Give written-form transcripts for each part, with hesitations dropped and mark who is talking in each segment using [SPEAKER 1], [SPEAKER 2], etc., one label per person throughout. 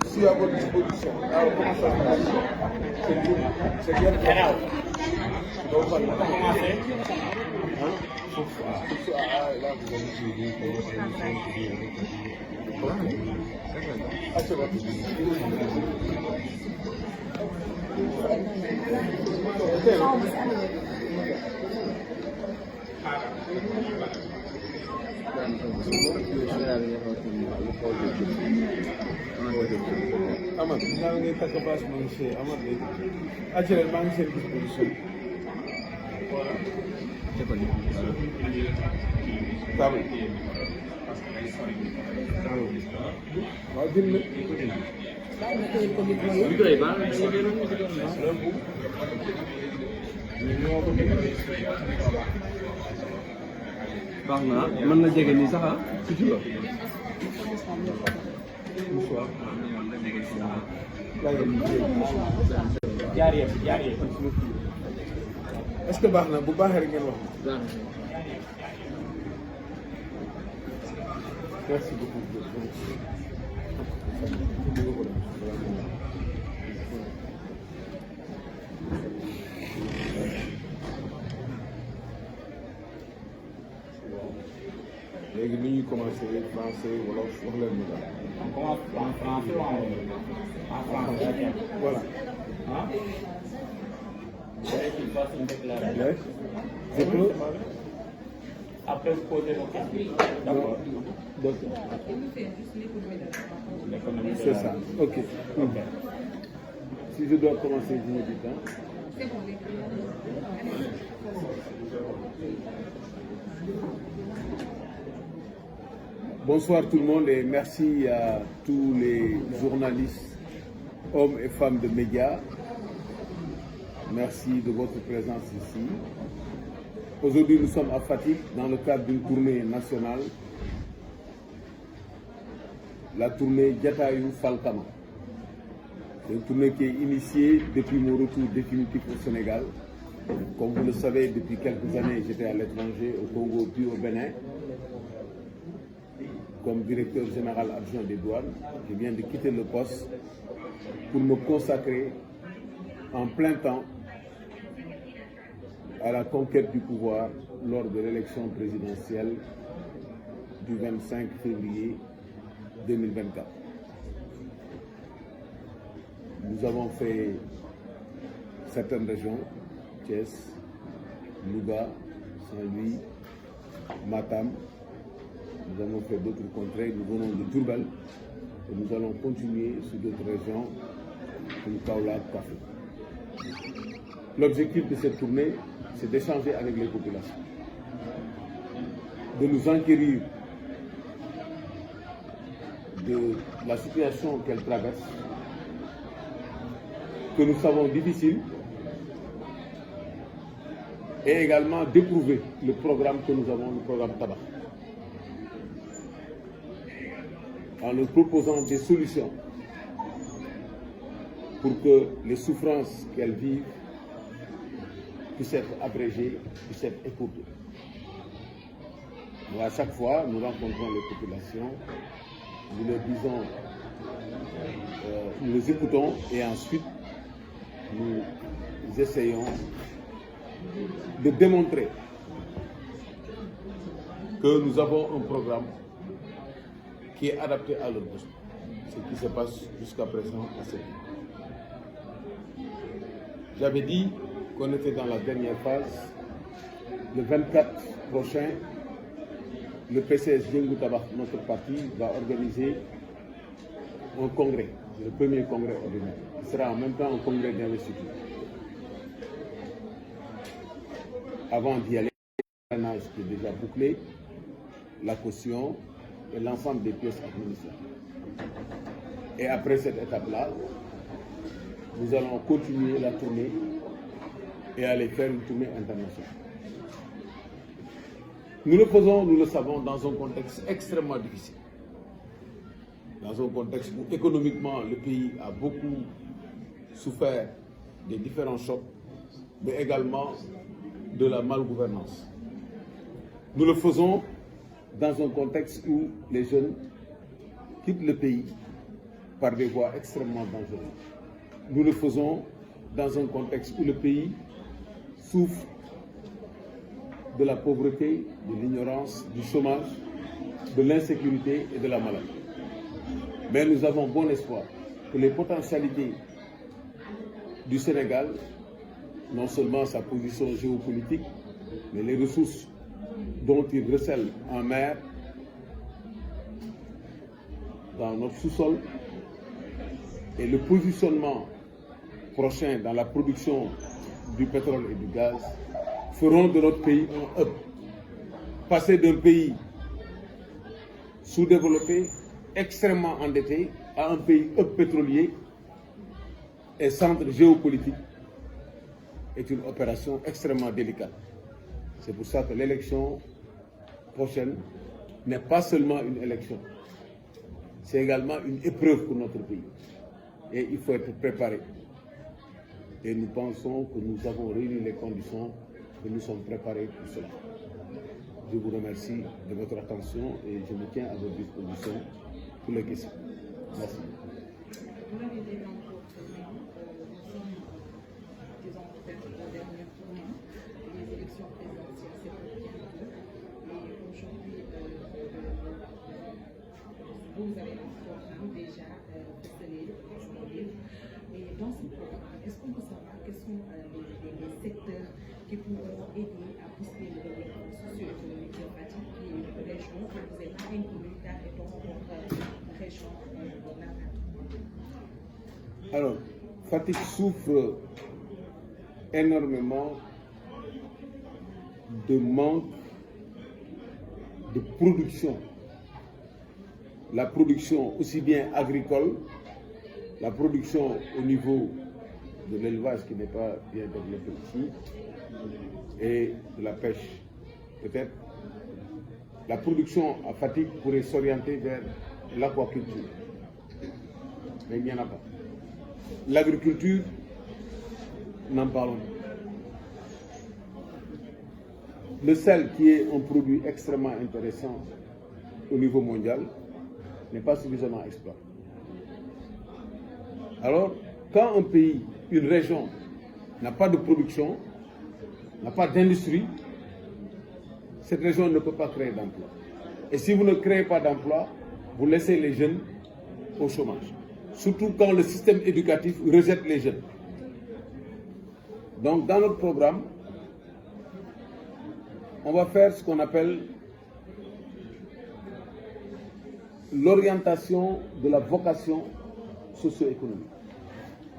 [SPEAKER 1] Je suis à votre disposition. Alors, comment ça se passe? C'est bien. Donc, on va commencer. Là, vous allez suivre. Ah, c'est bon. Amad, naa ngi takk baas maa ngi see Amad léegi. Acele maa ngi seen disposition. Table. waaw jël na.
[SPEAKER 2] baax na mën na jege nii sax ah tuuti la.
[SPEAKER 3] jaar yëpp.
[SPEAKER 1] est-ce que baax na bu baaxee rek ngeen wax. merci beaucoup. léegi ni ñuy commencé français wala wax leen ñu daal.
[SPEAKER 3] On commence en français ou en français.
[SPEAKER 1] Voilà.
[SPEAKER 3] Hein? Il faut une déclaration.
[SPEAKER 1] Yes. C'est tout.
[SPEAKER 3] Après, vous posez vos questions. D'accord.
[SPEAKER 1] C'est ça. Ok. Si je dois commencer, vous me dites. Hein? Bonsoir tout le monde et merci à tous les journalistes, hommes et femmes de médias. Merci de votre présence ici. Aujourd'hui, nous sommes à Fatick dans le cadre d'une tournée nationale, la tournée Jataayu Falkama. C'est une tournée qui est initiée depuis mon retour définitif au Sénégal. Comme vous le savez, depuis quelques années, j'étais à l'étranger, au Congo puis au Bénin, comme directeur général adjoint des douanes. Je viens de quitter le poste pour me consacrer en plein temps à la conquête du pouvoir lors de l'élection présidentielle du 25 février 2024. Nous avons fait certaines régions, Thiès, Louga, Saint-Louis, Matam. Nous avons fait d'autres contrées, nous venons de Diourbel et nous allons continuer sur d'autres régions comme Kaolack, Kaffrine. L'objectif de cette tournée, c'est d'échanger avec les populations, de nous enquérir de la situation qu'elles traversent, que nous savons difficile, et également d'éprouver le programme que nous avons, le programme Tabac, en leur proposant des solutions pour que les souffrances qu'elles vivent puissent être abrégées, puissent être écourtées. À chaque fois, nous rencontrons les populations, nous leur disons, nous les écoutons et ensuite nous essayons de démontrer que nous avons un programme qui est adapté à leurs besoins. Ce qui se passe jusqu'à présent à cette ville. J'avais dit qu'on était dans la dernière phase. Le 24 prochain, le PCS Jëngu Tabax, notre parti, va organiser un congrès, le premier congrès ordinaire. Ce sera en même temps un congrès d'investiture. Avant d'y aller, le parrainage qui est déjà bouclé, la caution et l'ensemble des pièces administratives. Et après cette étape-là, nous allons continuer la tournée et aller faire une tournée internationale. Nous le faisons, nous le savons, dans un contexte extrêmement difficile. Dans un contexte où économiquement le pays a beaucoup souffert des différents chocs, mais également de la malgouvernance. Nous le faisons dans un contexte où les jeunes quittent le pays par des voies extrêmement dangereuses. Nous le faisons dans un contexte où le pays souffre de la pauvreté, de l'ignorance, du chômage, de l'insécurité et de la maladie. Mais nous avons bon espoir que les potentialités du Sénégal, non seulement sa position géopolitique, mais les ressources dont il recèle en mer, dans notre sous-sol, et le positionnement prochain dans la production du pétrole et du gaz feront de notre pays un hub. Passer d'un pays sous-développé, extrêmement endetté, à un pays hub pétrolier et centre géopolitique est une opération extrêmement délicate. C'est pour ça que l'élection prochaine n'est pas seulement une élection, c'est également une épreuve pour notre pays. Et il faut être préparé. Et nous pensons que nous avons réuni les conditions, que nous sommes préparés pour cela. Je vous remercie de votre attention et je me tiens à votre disposition pour les questions. Merci.
[SPEAKER 4] Vous l'avez dit dans votre mail, nous sommes, disons, peut-être au dernier tournant. Les élections présidentielles, c'est pour bientôt. Et aujourd'hui, vous avez un programme déjà ficelé, je veux dire. Et dans ce programme, est-ce qu'on peut savoir quels sont les secteurs qui pourront aider à pousser le développement socio-économique de Fatick, qui est une région que vous êtes inconnue car étant votre région natale?
[SPEAKER 1] Alors, Fatick souffre énormément de manque de production. La production aussi bien agricole, la production au niveau de l'élevage qui n'est pas bien développé ici, et de la pêche. Peut-être la production à Fatick pourrait s'orienter vers l'aquaculture, mais il n'y en a pas. L'agriculture, n'en parlons pas. Le sel, qui est un produit extrêmement intéressant au niveau mondial, n'est pas suffisamment exploité. Alors, quand un pays, une région, n'a pas de production, n'a pas d'industrie, cette région ne peut pas créer d'emploi. Et si vous ne créez pas d'emploi, vous laissez les jeunes au chômage. Surtout quand le système éducatif rejette les jeunes. Donc, dans notre programme, on va faire ce qu'on appelle l'orientation de la vocation socio-économique.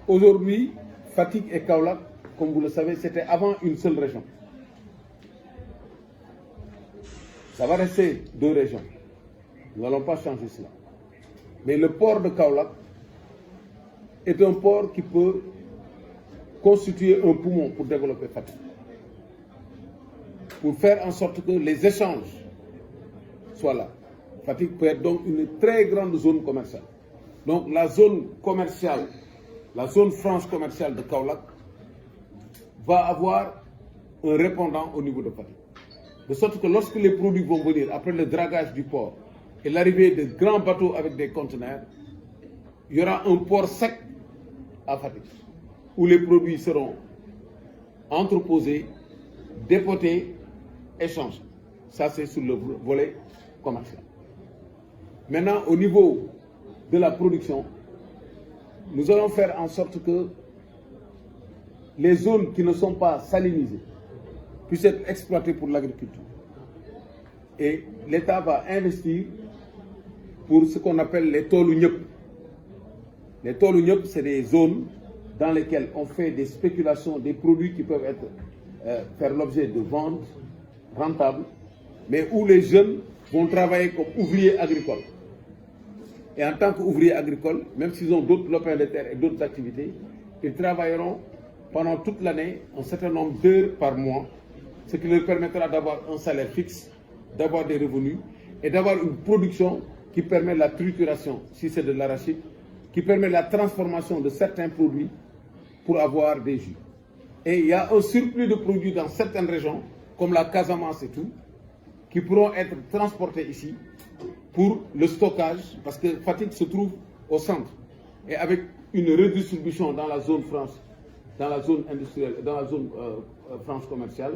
[SPEAKER 1] Aujourd'hui, Fatick et Kaolack, comme vous le savez, c'était avant une seule région. Ça va rester deux régions. Nous n'allons pas changer cela. Mais le port de Kaolack est un port qui peut constituer un poumon pour développer Fatick. Pour faire en sorte que les échanges soient là. Fatick peut être donc une très grande zone commerciale. Donc la zone commerciale, la zone franche commerciale de Kaolack va avoir un répondant au niveau de Fatick. De sorte que lorsque les produits vont venir après le dragage du port et l'arrivée de grands bateaux avec des conteneurs, il y aura un port sec à Fatick où les produits seront entreposés, dépotés, échangés. Ça, c'est sur le volet commercial. Maintenant, au niveau de la production, nous allons faire en sorte que les zones qui ne sont pas salinisées puissent être exploitées pour l'agriculture. Et l'État va investir pour ce qu'on appelle les tolu ñëpp. Les tolu ñëpp, c'est des zones dans lesquelles on fait des spéculations, des produits qui peuvent faire l'objet de ventes rentables, mais où les jeunes vont travailler comme ouvriers agricoles. Et en tant qu'ouvriers agricoles, même s'ils ont d'autres lopins de terre et d'autres activités, ils travailleront pendant toute l'année un certain nombre d'heures par mois, ce qui leur permettra d'avoir un salaire fixe, d'avoir des revenus et d'avoir une production qui permet la trituration, si c'est de l'arachide, qui permet la transformation de certains produits pour avoir des jus. Et il y a un surplus de produits dans certaines régions, comme la Casamance et tout, qui pourront être transportés ici pour le stockage, parce que Fatick se trouve au centre. et avec une redistribution dans la zone France, dans la zone industrielle, dans la zone France commerciale,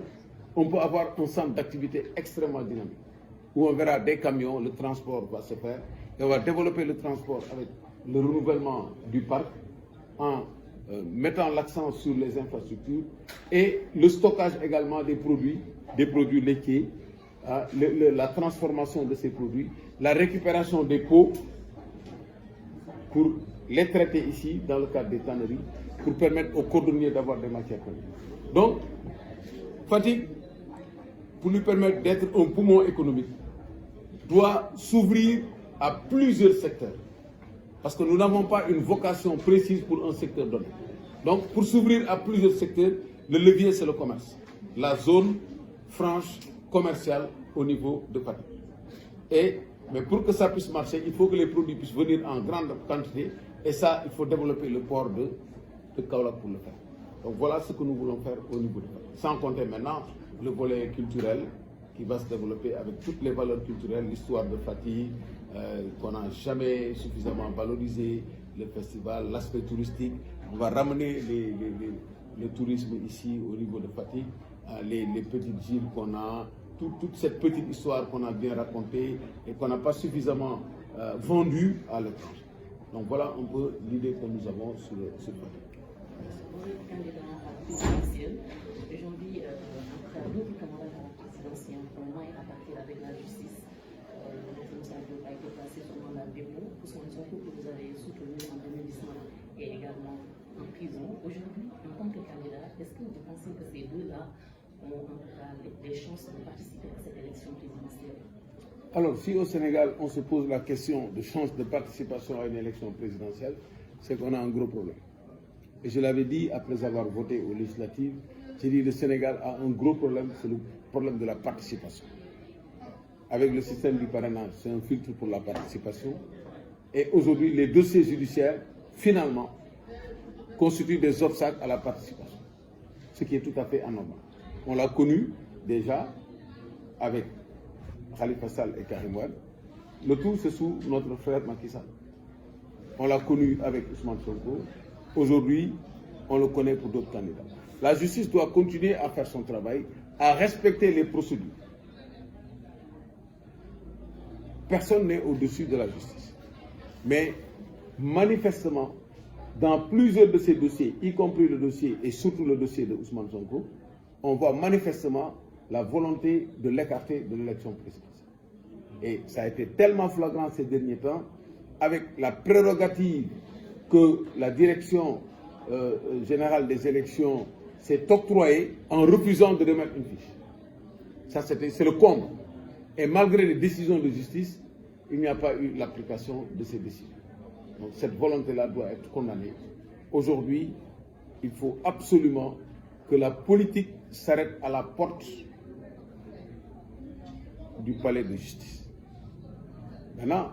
[SPEAKER 1] on peut avoir un centre d'activité extrêmement dynamique, où on verra des camions, le transport va se faire, et on va développer le transport avec le renouvellement du parc, en mettant l'accent sur les infrastructures, et le stockage également des produits laitiers, la transformation de ces produits, la récupération des pots pour les traiter ici dans le cadre des tanneries, pour permettre aux cordonniers d'avoir des matières premières. Donc, Fatick, pour lui permettre d'être un poumon économique, doit s'ouvrir à plusieurs secteurs. Parce que nous n'avons pas une vocation précise pour un secteur donné. Donc, pour s'ouvrir à plusieurs secteurs, le levier, c'est le commerce. La zone franche commerciale au niveau de Fatick. Mais pour que ça puisse marcher, il faut que les produits puissent venir en grande quantité. Et ça, il faut développer le port de Kaolack pour le faire. Donc voilà ce que nous voulons faire au niveau de Fatick. Sans compter maintenant le volet culturel qui va se développer avec toutes les valeurs culturelles, l'histoire de Fatick, qu'on n'a jamais suffisamment valorisé, le festival, l'aspect touristique. On va ramener le tourisme ici au niveau de Fatick, les petites îles qu'on a, toute cette petite histoire qu'on a bien racontée et qu'on n'a pas suffisamment vendue à l'étranger. Donc voilà un peu l'idée que nous avons sur Fatick.
[SPEAKER 4] Vous êtes candidat présidentiel. Aujourd'hui, après d'autres candidats présidentiels, pour le moment, à partir avec la justice, le responsable a été placé sur mandat de dépôt pour son que vous avez soutenu en 2019 et également en prison. Aujourd'hui, en tant que candidat, est-ce que vous pensez que ces deux-là ont en tout cas des chances de participer à cette élection présidentielle?
[SPEAKER 1] Alors, si au Sénégal, on se pose la question de chance de participation à une élection présidentielle, c'est qu'on a un gros problème. Et je l'avais dit après avoir voté aux législatives, j'ai dit que le Sénégal a un gros problème, c'est le problème de la participation. Avec le système du parrainage, c'est un filtre pour la participation. Et aujourd'hui, les dossiers judiciaires, finalement, constituent des obstacles à la participation. Ce qui est tout à fait anormal. On l'a connu déjà avec Khalifa Sall et Karim Wade. Le tout, c'est sous notre frère Macky Sall. On l'a connu avec Ousmane Sonko. Aujourd'hui, on le connaît pour d'autres candidats. La justice doit continuer à faire son travail, à respecter les procédures. Personne n'est au-dessus de la justice. Mais manifestement, dans plusieurs de ces dossiers, y compris le dossier et surtout le dossier de Ousmane Sonko, on voit manifestement la volonté de l'écarter de l'élection présidentielle. Et ça a été tellement flagrant ces derniers temps, avec la prérogative que la direction générale des élections s'est octroyée en refusant de remettre une fiche. Ça, c'est le comble. Et malgré les décisions de justice, il n'y a pas eu l'application de ces décisions. Donc cette volonté-là doit être condamnée. Aujourd'hui, il faut absolument que la politique s'arrête à la porte du palais de justice. Maintenant,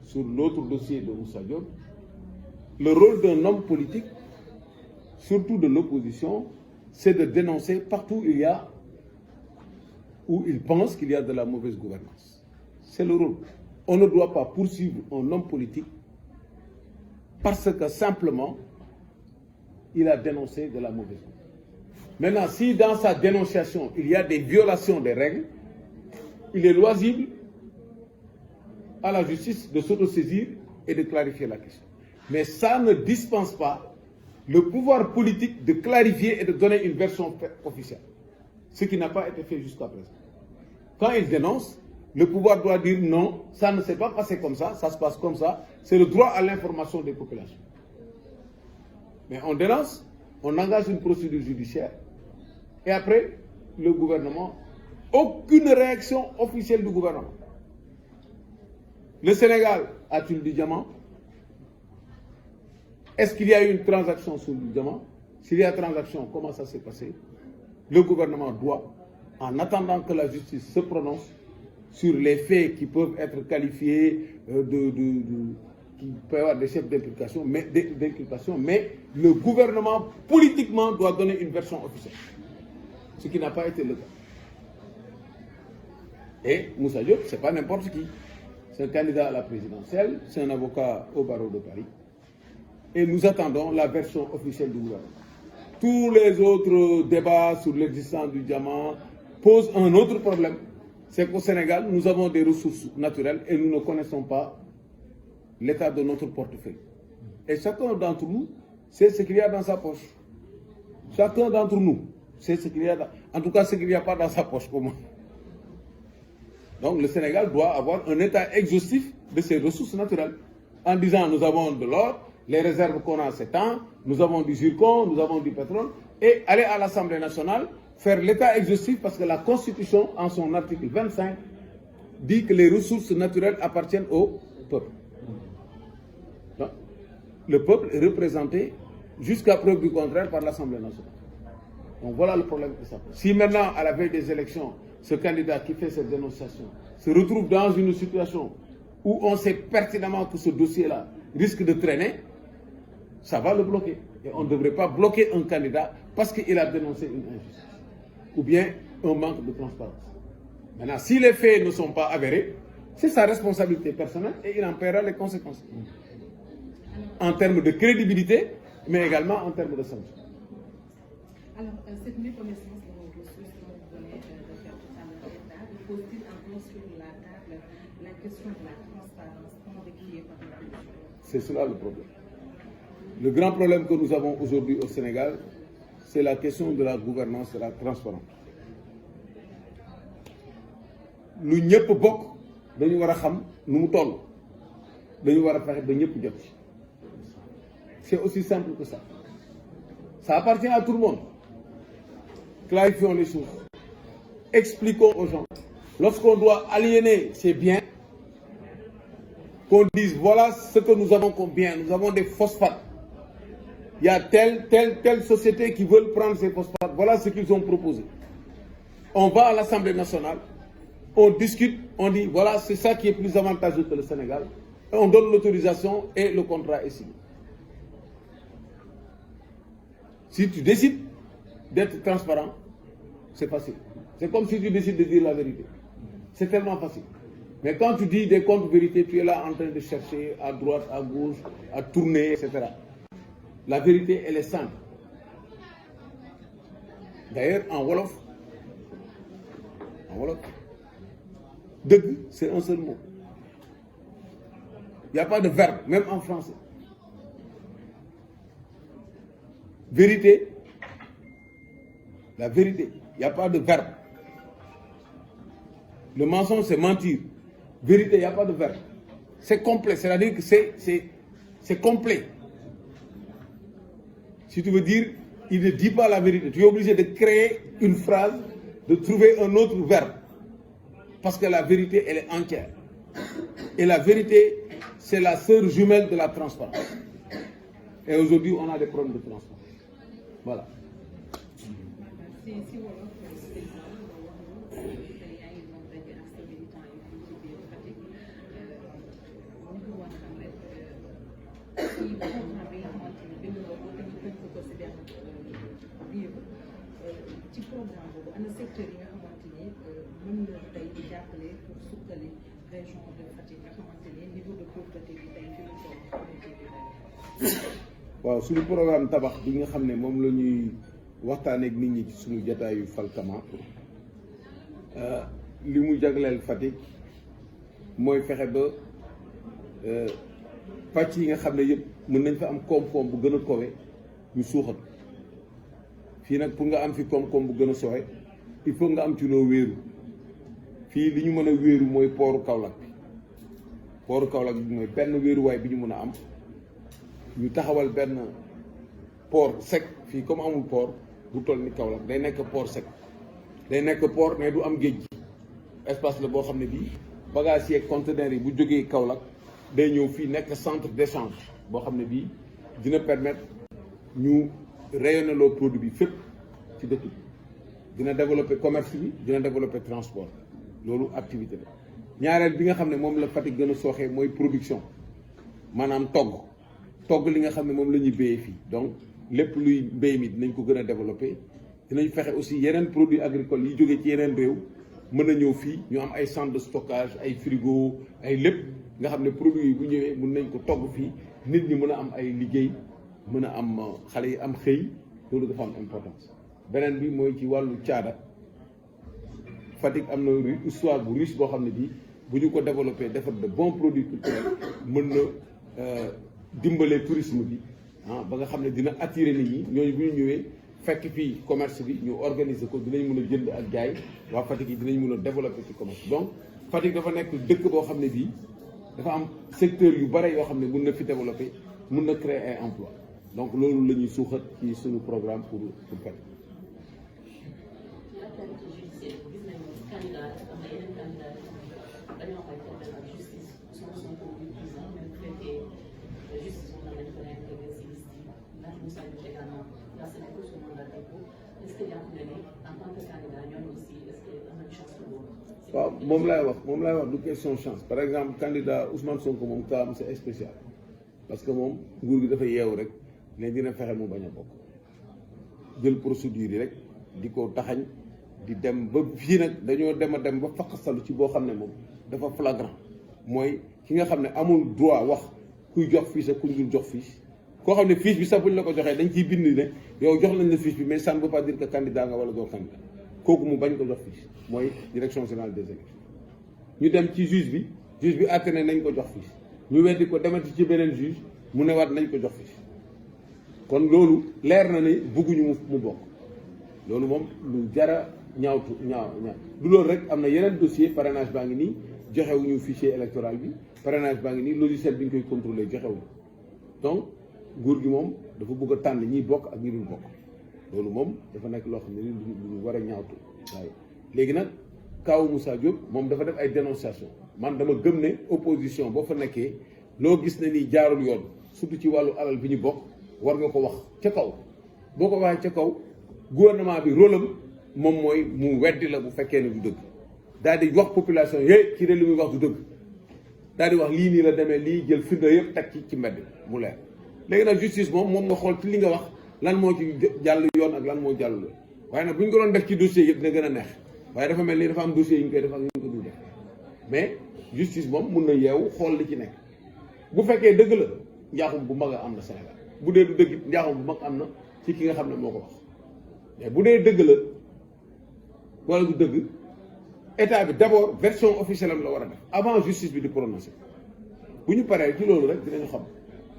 [SPEAKER 1] sur l'autre dossier de Moussa Diop, le rôle d'un homme politique, surtout de l'opposition, c'est de dénoncer partout où il pense qu'il y a de la mauvaise gouvernance. C'est le rôle. On ne doit pas poursuivre un homme politique parce que simplement, il a dénoncé de la mauvaise gouvernance. Maintenant, si dans sa dénonciation, il y a des violations des règles, il est loisible à la justice de s'autosaisir et de clarifier la question. Mais ça ne dispense pas le pouvoir politique de clarifier et de donner une version officielle. Ce qui n'a pas été fait jusqu'à présent. Quand il dénonce, le pouvoir doit dire non, ça ne s'est pas passé comme ça se passe comme ça. C'est le droit à l'information des populations. Mais on dénonce, on engage une procédure judiciaire, et après, le gouvernement, aucune réaction officielle du gouvernement. Le Sénégal a-t-il du diamant? Est-ce qu'il y a eu une transaction sur le diamant? S'il y a transaction, comment ça s'est passé? Le gouvernement doit, en attendant que la justice se prononce sur les faits qui peuvent être qualifiés qui peuvent avoir des chefs d'inculpation, mais le gouvernement politiquement doit donner une version officielle. Ce qui n'a pas été le cas. Et Moussa Diop, ce n'est pas n'importe qui. C'est un candidat à la présidentielle, c'est un avocat au barreau de Paris. et nous attendons la version officielle du gouvernement. Tous les autres débats sur l'existence du diamant posent un autre problème. C'est qu'au Sénégal, nous avons des ressources naturelles et nous ne connaissons pas l'état de notre portefeuille. Et chacun d'entre nous sait ce qu'il y a dans sa poche. Chacun d'entre nous sait ce qu'il y a dans... En tout cas, ce qu'il n'y a pas dans sa poche, pour moi. Donc le Sénégal doit avoir un état exhaustif de ses ressources naturelles. En disant, nous avons de l'or, les réserves qu'on a c'est tant, nous avons du zircon, nous avons du pétrole, et aller à l'Assemblée nationale, faire l'état exhaustif, parce que la Constitution, en son article 25, dit que les ressources naturelles appartiennent au peuple. Donc, le peuple est représenté jusqu'à preuve du contraire par l'Assemblée nationale. Donc voilà le problème que ça pose. Si maintenant, à la veille des élections, ce candidat qui fait cette dénonciation se retrouve dans une situation où on sait pertinemment que ce dossier-là risque de traîner, ça va le bloquer. Et on ne devrait pas bloquer un candidat parce qu'il a dénoncé une injustice ou bien un manque de transparence. Maintenant, si les faits ne sont pas avérés, c'est sa responsabilité personnelle et il en paiera les conséquences. En termes de crédibilité, mais également en termes de sanction.
[SPEAKER 4] Alors, cette méconnaissance de nos ressources dont vous venez de faire tout à l'heure état, pose-t-il encore sur la table la question de la transparence, comment décrire par la corruption?
[SPEAKER 1] C'est cela le problème. Le grand problème que nous avons aujourd'hui au Sénégal, c'est la question de la gouvernance et de la transparence. Lu ñëpp bokk dañu war a xam nu mu toll dañu war a fexe ba ñëpp jot ci. C'est aussi simple que ça. Ça appartient à tout le monde. Clarifions les choses. Expliquons aux gens. Lorsqu'on doit aliéner ces biens, qu'on dise voilà ce que nous avons comme bien. Nous avons des phosphates. Il y a telle société qui veut prendre ces phosphates. Voilà ce qu'ils ont proposé. On va à l'Assemblée nationale, on discute, on dit voilà c'est ça qui est plus avantageux que le Sénégal. Et on donne l'autorisation et le contrat est signé. Si tu décides d'être transparent, c'est facile. C'est comme si tu décides de dire la vérité. C'est tellement facile. Mais quand tu dis des contre-vérités, tu es là en train de chercher à droite, à gauche, à tourner, etc. La vérité, elle est simple. D'ailleurs, en Wolof, deug, c'est un seul mot. Il n'y a pas de verbe, même en français. Vérité, la vérité, il n'y a pas de verbe. Le mensonge, c'est mentir. Vérité, il n'y a pas de verbe. C'est complet, c'est-à-dire que c'est complet. Si tu veux dire, il ne dit pas la vérité. Tu es obligé de créer une phrase, de trouver un autre verbe. Parce que la vérité, elle est entière. Et la vérité, c'est la sœur jumelle de la transparence. Et aujourd'hui, on a des problèmes de transparence. Voilà.
[SPEAKER 4] ci programme boobu ana secteur yi nga xamante ni mën na tey di jàppale pour suqali région de Fatick nga xamante ni niveau de pauvreté bi tey fi mu toll.
[SPEAKER 1] waaw suñu programme tabax bi nga xam ne moom la ñuy waxtaanee ak nit ñi ci suñu jotaayu Falkama li mu jagleel Fatick mooy fexe ba pàcc yi nga xam ne yëpp mën nañ fa am koom-koom bu gën a kowe ñu suuxat. fii nag pour nga am fi koom-koom bu gën a soxe il faut nga am ci loo wéeru fii li ñu mën a wéeru mooy pooru Kaolack bi pooru Kaolack bi mooy benn wéeruwaay bi ñu mën a am ñu taxawal benn port sec fii comme amul port bu toll ni Kaolack day nekk port sec day nekk port mais du am géej gi espace la boo xam ne bii bagages yi ak conteneurs yi bu jógee Kaolack day ñëw fii nekk centre d'échange boo xam ne bii dina permettre ñu rayonner loo produit bi fépp ci dëkk bi dina développer commerce bi dina développer transport loolu activité la ñaareel bi nga xam ne moom la Fatick gën a sooxee mooy production maanaam togg li nga xam ne moom la ñuy béyee fii donc lépp luy mbéy mi dinañ ko gën a développer dinañ fexe aussi yeneen produits agricoles yi jógee ci yeneen réew mën a ñëw fii ñu am ay centres de stockage ay frigo ay lépp nga xam ne produit yi bu ñëwee mun nañ ko togg fii nit ñi mën a am ay liggéey mën a am xale yi am xëy loolu dafa am importance. beneen bi mooy ci wàllu caada Fatick am na histoire bu riche boo xam ne bii bu ñu ko développé defar de bons produits culturels mën na dimbale tourisme bi ba nga xam ne dina attirer nit ñi ñooñu bu ñu ñëwee fekk fii commerce bi ñu organiser ko dinañ mën a jënd ak jaay waa Fatick yi dinañ mën a développer ci commerce donc Fatick dafa nekk dëkk boo xam ne bii dafa am secteur yu bare yoo xam ne mën na fi développer mën na créer ay emploi donc loolu la ñuy suuxat ci suñu programme pour Fatick. waaw moom laay wax du question chance par exemple candidat Ousmane Sonko moom kaam c'est spécial parce que moom nguur gi dafa yeewu rek ne dina fexe mu bañ a bokk jël procédure yi rek di ko taxañ di dem ba fii nag dañoo dem ba faqasalu ci boo xam ne moom dafa flagrant mooy ki nga xam ne amul droit wax kuy jox fiche ak ku dul jox fiche koo xam ne fiche bi sax buñ la ko joxee dañ ciy bind ne yow jox nañ la fiche bi mais ça ne veut pas dire que candidat nga wala doo candidat kooku mu bañ ko jox fiche mooy direction générale des élections ñu dem ci juge bi àtte ne nañ ko jox fiche ñu weddi ko demati ci beneen juge mu ne waat nañ ko jox fiche kon loolu leer na ne bugguñu mu bokk loolu moom lu jara ñaaw du loolu rek am na yeneen dossier parrainage baa ngi nii joxewuñu fichier électoral bi parrainage baa ngi nii logiciel bi ñu koy contrôler joxewuñu donc nguur gi moom dafa bëgg a tànn ñiy bokk ak ñi dul bokk loolu moom dafa nekk loo xam ne lu war a ñaawtu waaye léegi nag kaawu Moussa Diop moom dafa def ay dénonciation man dama gëm ne opposition boo fa nekkee loo gis ne nii jaarul yoon surtout ci wàllu alal bi ñu bokk war nga ko wax ca kaw boo ko waxee ca kaw gouvernement bi rôle am moom mooy mu weddi la bu fekkee ne du dëgg daal di wax population yé kii de li muy wax du dëgg daal di wax lii nii la demee lii jël firnde yëpp teg ci mbedd mu leer léegi nag justice moom nga xool ci li nga wax lan moo ci jàll yoon ak lan moo jàll yoon waaye nag bu ñu ko doon def ci dossier yëpp dina gën a neex waaye dafa mel ni dafa am dossier yu ñu koy def ak yu ñu ko dul def mais justice moom mun na yeewu xool li ci nekk bu fekkee dëgg la njaaxum bu mag a am na Sénégal bu dee du dëgg njaaxum bu mag am na ci ki nga xam ne moo ko wax mais bu dee dëgg la wala du dëgg état bi d'abord version officielle am la war a def avant justice bi di prononcer bu ñu paree ci loolu rek dinañu xam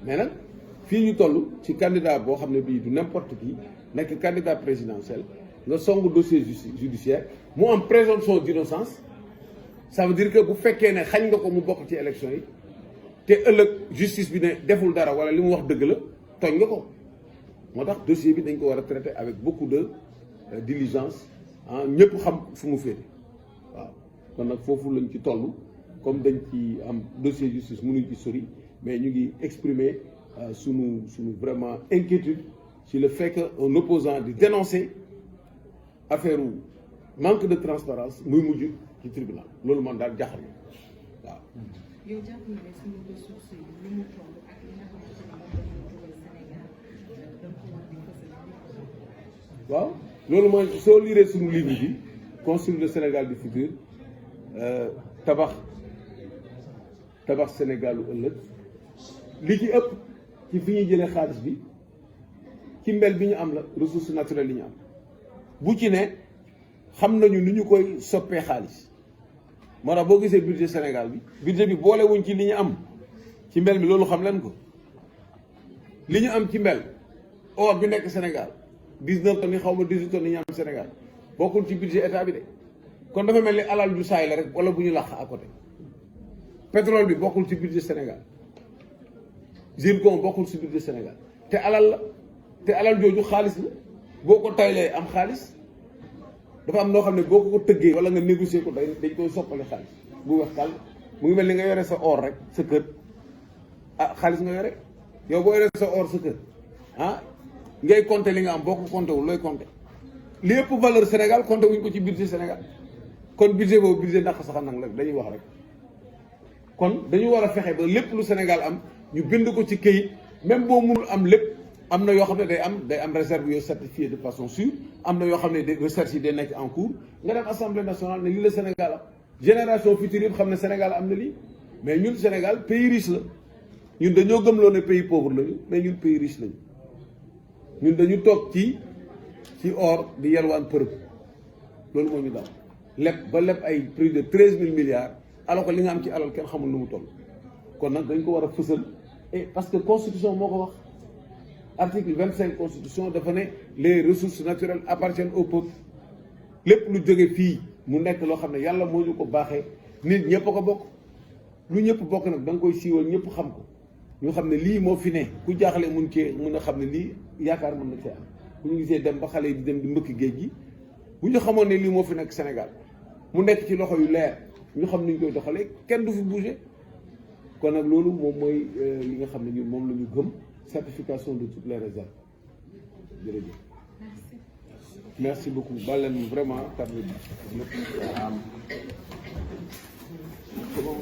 [SPEAKER 1] mais nag fii ñu toll ci candidat boo xam ne bii du n'importe qui nekk candidat présidentiel nga songu dossier judiciaire mu am présomption d'innocence ça veut dire que bu fekkee ne xañ nga ko mu bokk ci élection yi te ëllëg justice bi ne deful dara wala li mu wax dëgg la tooñ nga ko moo tax dossier bi dañ ko war a traiter avec beaucoup de diligence ñëpp xam fu mu féete waaw kon nag foofu lañ ci toll comme dañ ci am dossier justice mënuñ ci sori mais ñu ngi exprimer sunu vraiment inquiétude sur le fait que un opposant di dénoncer affaire manque de transparence muy mujj ci tribunal loolu man daal jaaxal na waaw.
[SPEAKER 4] yow jàpp nga ne suñu ressources yi li mu toll ak li nga xamante ne moom la ñu dugal Sénégal da ko war di fësal.
[SPEAKER 1] waaw loolu mooy soo liiree suñu livre bi construire le Sénégal du futur tabax Sénégal lu ëllëg li ci ëpp ci fi ñuy jëlee xaalis bi ci mbel bi ñu am la ressources naturelles yi ñu am bu ci ne xam nañu ni ñu koy soppee xaalis moo tax boo gisee budget Sénégal bi budget bi boolewuñ ci li ñu am ci mbel mi loolu xam leen ko li ñu am ci mbel or bi nekk Sénégal 19 tonnes yi xaw ma 18 tonnes yi ñu am Sénégal bokkul ci budget état bi de kon dafa mel ni alal ju saay la rek wala bu ñu làq à côté pétrole bi bokkul ci budget Sénégal zircon bokkul ci budget Sénégal te alal jooju xaalis la boo ko taylee am xaalis dafa am noo xam ne boo ko tëggee wala nga négocier ko dañ koy soppale xaalis bu weex tàll mu ngi mel ni nga yore sa or rek sa kër xaalis nga yore yow boo yore sa or sa kër ngay compter li nga am boo ko compter wul looy compter li ëpp valeur Sénégal compter wuñ ko ci budget Sénégal kon budget boobu budget ndax sax nag la dañuy wax rek kon dañu war a fexe ba lépp lu Sénégal am ñu bind ko ci këyit même boo mënul am lépp am na yoo xam ne day am réserve yoo certifié de façon sûre am na yoo xam ne des recherches yi day nekk en cours nga dem assemblée nationale ne lii la Sénégal am génération future yëpp xam ne Sénégal am na lii mais ñun Sénégal pays riche la ñun dañoo gëmloo ne pays pauvre lañu mais ñun pays riche lañu ñun dañu toog ci or di yalwaan përëb loolu moo ñu daal leb ba leb ay plus de 13 000 milliards alors que li nga am ci alal kenn xamul nu mu toll kon nag dañ ko war a fësal et parce que constitution moo ko wax article 25 constitution dafa ne les ressources naturelles appartiennent au peuple lépp lu jóge fii mu nekk loo xam ne yàlla moo ñu ko baaxee nit ñëpp a ko bokk lu ñëpp bokk nag da nga koy siiwal ñëpp xam ko ñu xam ne lii moo fi ne ku jaaxle mun a xam ne lii yaakaar mën na cee am bu ñu gisee dem ba xale yi di dem di mbëkk géej gi bu ñu xamoon ne lii moo fi nekk Sénégal mu nekk ci loxo yu leer ñu xam ni ñu koy doxalee kenn du fi bouger kon nag loolu moom mooy li nga xam ne ñun moom la ñu gëm certification de toutes les réserves jërëjëf. Merci beaucoup baal leen vraiment kàddu gi. Comment